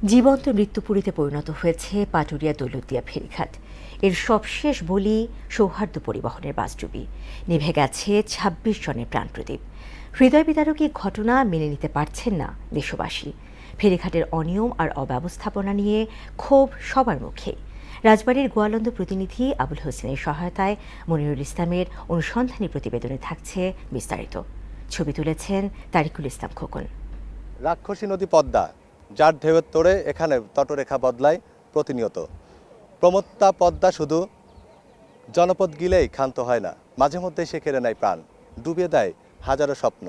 জীবন্ত মৃত্যুপুরীতে পরিণত হয়েছে পাটুরিয়া দৌলতদিয়া ফেরিঘাট। এর সবশেষ বলি সৌহার্দ্য পরিবহনের বাসডুবি। নিভে গেছে ২৬ জনের প্রাণপ্রদীপ। হৃদয় বিদারক এই ঘটনা মেনে নিতে পারছেন না দেশবাসী। ফেরিঘাটের অনিয়ম আর অব্যবস্থাপনা নিয়ে ক্ষোভ সবার মুখে। রাজবাড়ীর গোয়ালন্দ প্রতিনিধি আবুল হোসেনের সহায়তায় মনিরুল ইসলামের অনুসন্ধানী প্রতিবেদনে থাকছে বিস্তারিত। ছবি তুলেছেন তারিকুল ইসলাম খোকন। রাক্ষসী নদী পদ্মা, যার ঢেউয়ের তোড়ে এখানে তটরেখা বদলায় প্রতিনিয়ত। প্রমত্তা পদ্মা শুধু জনপদ গিলেই ক্ষান্ত হয় না, মাঝে মধ্যেই সে কেড়ে নেয় প্রাণ, ডুবিয়ে দেয় হাজারো স্বপ্ন।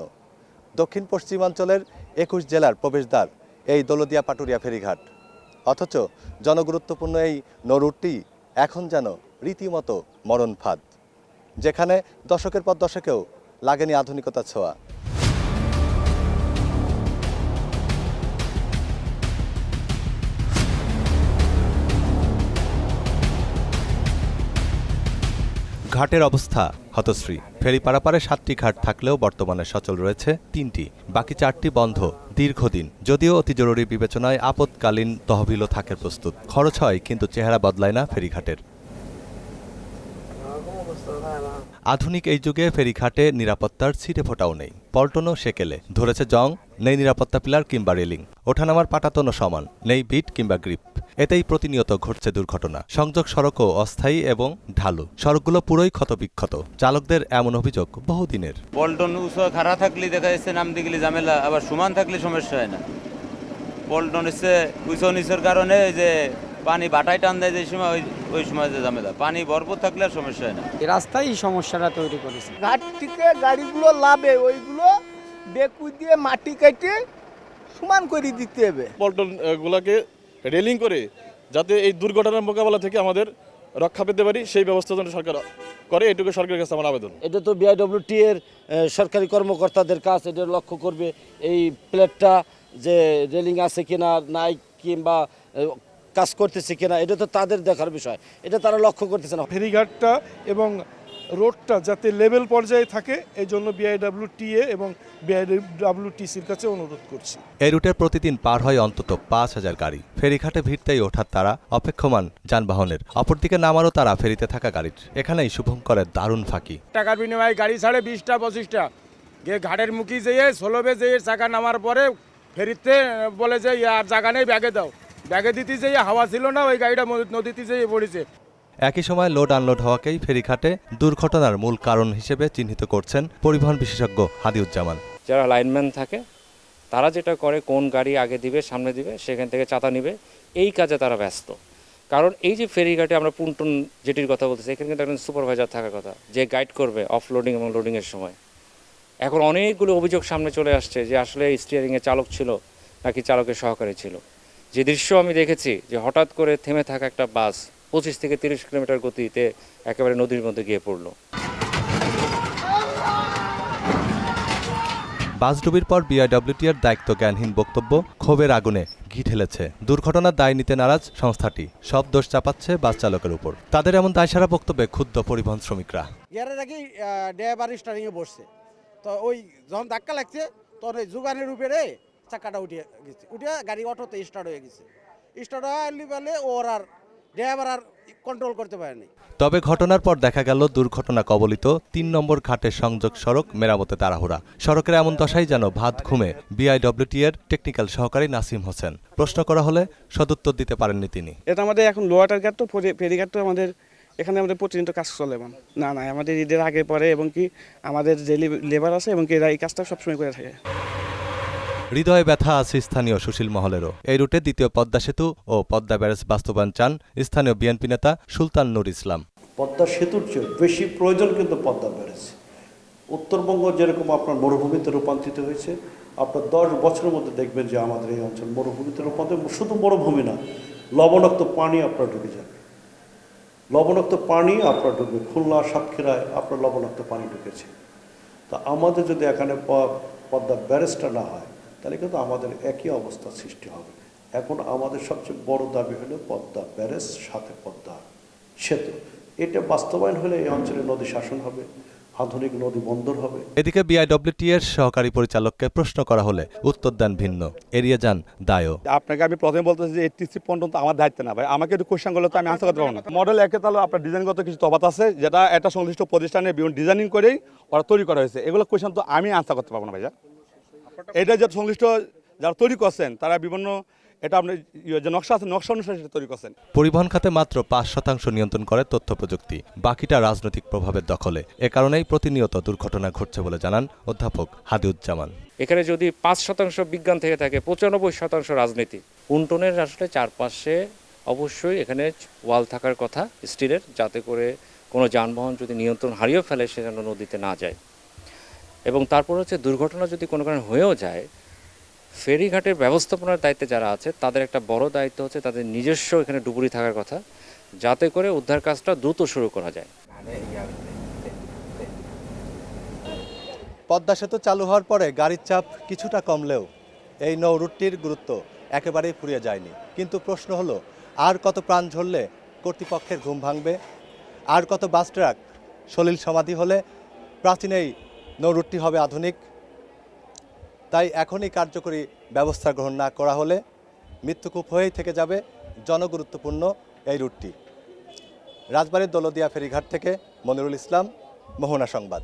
দক্ষিণ পশ্চিমাঞ্চলের ২১ জেলার প্রবেশদ্বার এই দৌলতদিয়া পাটুরিয়া ফেরিঘাট, অথচ জনগুরুত্বপূর্ণ এই নৌরুটটি এখন যেন রীতিমতো মরণ ফাঁদ, যেখানে দশকের পর দশকেও লাগেনি আধুনিকতার ছোঁয়া। ঘাটের অবস্থা হতশ্রী। ফেরি পারাপারে ৭টি ঘাট থাকলেও বর্তমানে সচল রয়েছে ৩টি, বাকি ৪টি বন্ধ দীর্ঘদিন। যদিও অতি জরুরি বিবেচনায় আপৎকালীন তহবিলও থাকে প্রস্তুত। খরচ হয়, কিন্তু চেহারা বদলায় না ফেরিঘাটের। আধুনিক এই যুগে ফেরিঘাটে নিরাপত্তার ছিটে ফোটাও নেই। পল্টনও সেকেলে ধরেছে জং, নেই নিরাপত্তা পিলার কিংবা রেলিং। ওঠানামার পাটাতনও সমান, নেই বিট কিংবা গ্রিপ। এতেই প্রতিনিয়ত ঘটছে দুর্ঘটনা। সংযোগ সড়কও অস্থায়ী এবং ঢালু, সড়কগুলো পুরোই ক্ষতবিক্ষত। চালকদের এমন অভিযোগ বহুদিনের। পল্টন উঁচু খাড়া থাকলে দেখা যাচ্ছে নামতে গেলে ঝামেলা, আবার সমান থাকলে সমস্যা হয় না। পল্টন হচ্ছে উঁচু নিচের কারণে যে পানি বাটায় টান দেয়, যে সময় ওই সময় যে ঝামেলা, পানি ভরপুর থাকলে আর সমস্যা হয় না। এই রাস্তায় এই সমস্যাটা তৈরি করেছে। ঘাট থেকে গাড়িগুলো লাভে ওইগুলো বেকু দিয়ে মাটি কেটে সমান করে দিতে হবে। পল্টন গুলাকে রেলিং করে যাতে এই দুর্ঘটনার মোকাবেলা থেকে আমাদের রক্ষা পেতে পারি, সেই ব্যবস্থা যেন সরকার করে, এটুকু সরকারের কাছে আমার আবেদন। এটা তো বিআইডব্লিউটি এর সরকারি কর্মকর্তাদের কাজ, এটা লক্ষ্য করবে এই প্লেটটা যে রেলিং আছে কিনা, নাই কিংবা কাজ করতেছে কিনা, এটা তো তাদের দেখার বিষয়, এটা তারা লক্ষ্য করতেছে না। ফেরিঘাটটা এবং রোডটা যাতে লেভেল পর্যায়ে থাকে, এই জন্য বিআইডব্লিউটিএ এবং বিআইডব্লিউটিসির কাছে অনুরোধ করছি। এই রুটে প্রতিদিন পার হয় অন্তত ৫,০০০ গাড়ি। ফেরিঘাটে ভিড়তেই ওঠার তারা অপেক্ষমান যানবাহনের, অপরদিকে নামারও তারা ফেরিতে থাকা গাড়ির। এখানেই শুভঙ্করের দারুণ ফাঁকি। টাকার বিনিময়ে গাড়ি ছাড়ে 20টা 25টা গিয়ে ঘাটের মুখে যেয়ে 16 যেয়ে চাকা নামার পরে ফেরিতে বলে যে আর জায়গা নেই, ব্যাগে দাও। ব্যাগে দিতে যেয়ে হাওয়া ছিল না, ওই গাড়িটা নদীতে যেয়ে পড়েছে। একই সময় লোড আনলোড হওয়াকেই ফেরিঘাটে দুর্ঘটনার মূল কারণ হিসেবে চিহ্নিত করছেন পরিবহন বিশেষজ্ঞ হাদিউজ্জামান। যারা লাইনম্যান থাকে তারা যেটা করে, কোন গাড়ি আগে দিবে সামনে দিবে, সেখান থেকে চাঁদা নিবে, এই কাজে তারা ব্যস্ত। কারণ এই যে ফেরিঘাটে আমরা পুনটুন যেটির কথা বলতেছি, এখানে কিন্তু একজন সুপারভাইজার থাকার কথা, যে গাইড করবে অফলোডিং এবং লোডিংয়ের সময়। এখন অনেকগুলো অভিযোগ সামনে চলে আসছে যে আসলে স্টিয়ারিংয়ে চালক ছিল নাকি চালকের সহকারী ছিল। যে দৃশ্য আমি দেখেছি, যে হঠাৎ করে থেমে থাকা একটা বাস 25 থেকে 30 কিলোমিটার গতিতে একেবারে নদীর মধ্যে গিয়ে পড়ল। বাসডুবির পর বিআইডব্লিউটির দায়িত্ব জ্ঞানহীন বক্তব্য ক্ষোভের আগুনে ঘি ঢেলেছে। দুর্ঘটনার দায় নিতে নারাজ সংস্থাটি, সব দোষ চাপাচ্ছে বাস চালকের উপর। তাদের এমন দায়সারা বক্তব্যে ক্ষুব্ধ পরিবহন শ্রমিকরা। ইয়ারে নাকি ড্রাইভার স্টারিংয়ে বসছে, তো ওই যখন ধাক্কা লাগছে তখন ওই যোগানের উপরে চাকাটা উঠে গেছে, উঠে গাড়ি অটোতে স্টার্ট হয়ে গেছে। স্টার্ট হয়ে বলে ওর আর ড্রাইভার আর কন্ট্রোল করতে পারেনি। তবে ঘটনার পর দেখা গেল দুর্ঘটনা কবলিত ৩ নম্বর ঘাটের সংযোগ সড়ক মেরামতে তাড়াহুড়া। সড়কের এমন দশাই যেন ভাত ঘুমে বিআইডব্লিউটি এর টেকনিক্যাল সহকারী নাসিম হোসেন। প্রশ্ন করা হলে সদুত্তর দিতে পারেননি তিনি। এটা আমাদের এখন লোয়াটার ঘাট, তো ফেরিঘাট তো আমাদের এখানে আমাদের প্রতিনিয়ত কাজ চলে। না আমাদের ঈদের আগে পরে এবং কি আমাদের যে লেবার আছে এবং কি এরা এই কাজটা সবসময় করে থাকে। হৃদয়ে ব্যথা আছে স্থানীয় সুশীল মহলেরও। এই রুটে দ্বিতীয় পদ্মা সেতু ও পদ্মা ব্যারেজ বাস্তবায়ন চান স্থানীয় বিএনপি নেতা সুলতান নূর ইসলাম। পদ্মা সেতুর চেয়ে বেশি প্রয়োজন কিন্তু পদ্মা ব্যারেজ। উত্তরবঙ্গ যেরকম আপনার মরুভূমিতে রূপান্তরিত হয়েছে, আপনার 10 বছরের মধ্যে দেখবেন যে আমাদের এই অঞ্চল মরুভূমিতে রূপান্তরিত। শুধু মরুভূমি না, লবণাক্ত পানি আপনার ঢুকে যাবে, লবণাক্ত পানি আপনার ঢুকবে। খুলনা সাতক্ষীরায় আপনার লবণাক্ত পানি ঢুকেছে। তা আমাদের যদি এখানে পদ্মা ব্যারেজটা না হয়, তাহলে কিন্তু আমাদের একই অবস্থা সৃষ্টি হবে। এখন আমাদের সবচেয়ে বড় দাবি হলো পদ্মা ব্যারেজ সাথে পদ্মা সেতু। এটা বাস্তবায়ন হলে এই অঞ্চলে নদী শাসন হবে, আধুনিক নদী বন্দর হবে। এদিকে বিআইডব্লিউটি এর সহকারী পরিচালককে প্রশ্ন করা হলে উত্তর দেন ভিন্ন, এড়িয়ে যান দায়ও। আপনাকে আমি প্রথমে বলতেছি যে এইচটিসি পর্যন্ত আমার দায়িত্ব না ভাই, আমাকে একটু কোশ্চেন করলে তো আমি আনসার করতে পারবো না। মডেল একে তাহলে আপনার ডিজাইনগত কিছু তফাৎ আছে, যেটা একটা সংশ্লিষ্ট প্রতিষ্ঠানে বিভিন্ন ডিজাইনিং করেই ওরা তৈরি করা হয়েছে। এগুলো কোশ্চেন তো আমি আনসার করতে পারবো না ভাইয়া। এটা যে সংশ্লিষ্ট যারা তৈরি করছেন তারা বিভিন্ন এটা আপনার যে নকশা আছে নকশা অনুসারে সেটা তৈরি করছেন। পরিবহন খাতে মাত্র ৫% নিয়ন্ত্রণ করে তথ্য প্রযুক্তি, বাকিটা রাজনৈতিক প্রভাবের দখলে। এ কারণেই প্রতিনিয়ত দুর্ঘটনা ঘটছে বলে জানান অধ্যাপক হাদিউজ্জামান। এখানে যদি ৫% বিজ্ঞান থেকে থাকে, ৯৫% রাজনীতি। পুন্টনের আসলে চারপাশে অবশ্যই এখানে ওয়াল থাকার কথা স্টিলের, যাতে করে কোনো যানবাহন যদি নিয়ন্ত্রণ হারিয়ে ফেলে সে যেন নদীতে না যায়। এবং তারপর হচ্ছে দুর্ঘটনা যদি কোনো কারণে হয়েও যায়, ফেরিঘাটের ব্যবস্থাপনার দায়িত্বে যারা আছে তাদের একটা বড় দায়িত্ব হচ্ছে তাদের নিজস্ব এখানে ডুবুরি থাকার কথা, যাতে করে উদ্ধার কাজটা দ্রুত শুরু করা যায়। পদ্মা সেতু চালু হওয়ার পরে গাড়ির চাপ কিছুটা কমলেও এই নৌ রুটটির গুরুত্ব একেবারেই ফুরিয়ে যায়নি। কিন্তু প্রশ্ন হলো, আর কত প্রাণ ঝরলে কর্তৃপক্ষের ঘুম ভাঙবে? আর কত বাস ট্রাক সলিল সমাধি হলে প্রাচীন এই নৌ রুটটি হবে আধুনিক? তাই এখনই কার্যকরী ব্যবস্থা গ্রহণ না করা হলে মৃত্যুকূপ হয়েই থেকে যাবে জনগুরুত্বপূর্ণ এই রুটটি। রাজবাড়ীর দৌলতদিয়া ফেরিঘাট থেকে মনিরুল ইসলাম, মোহনা সংবাদ।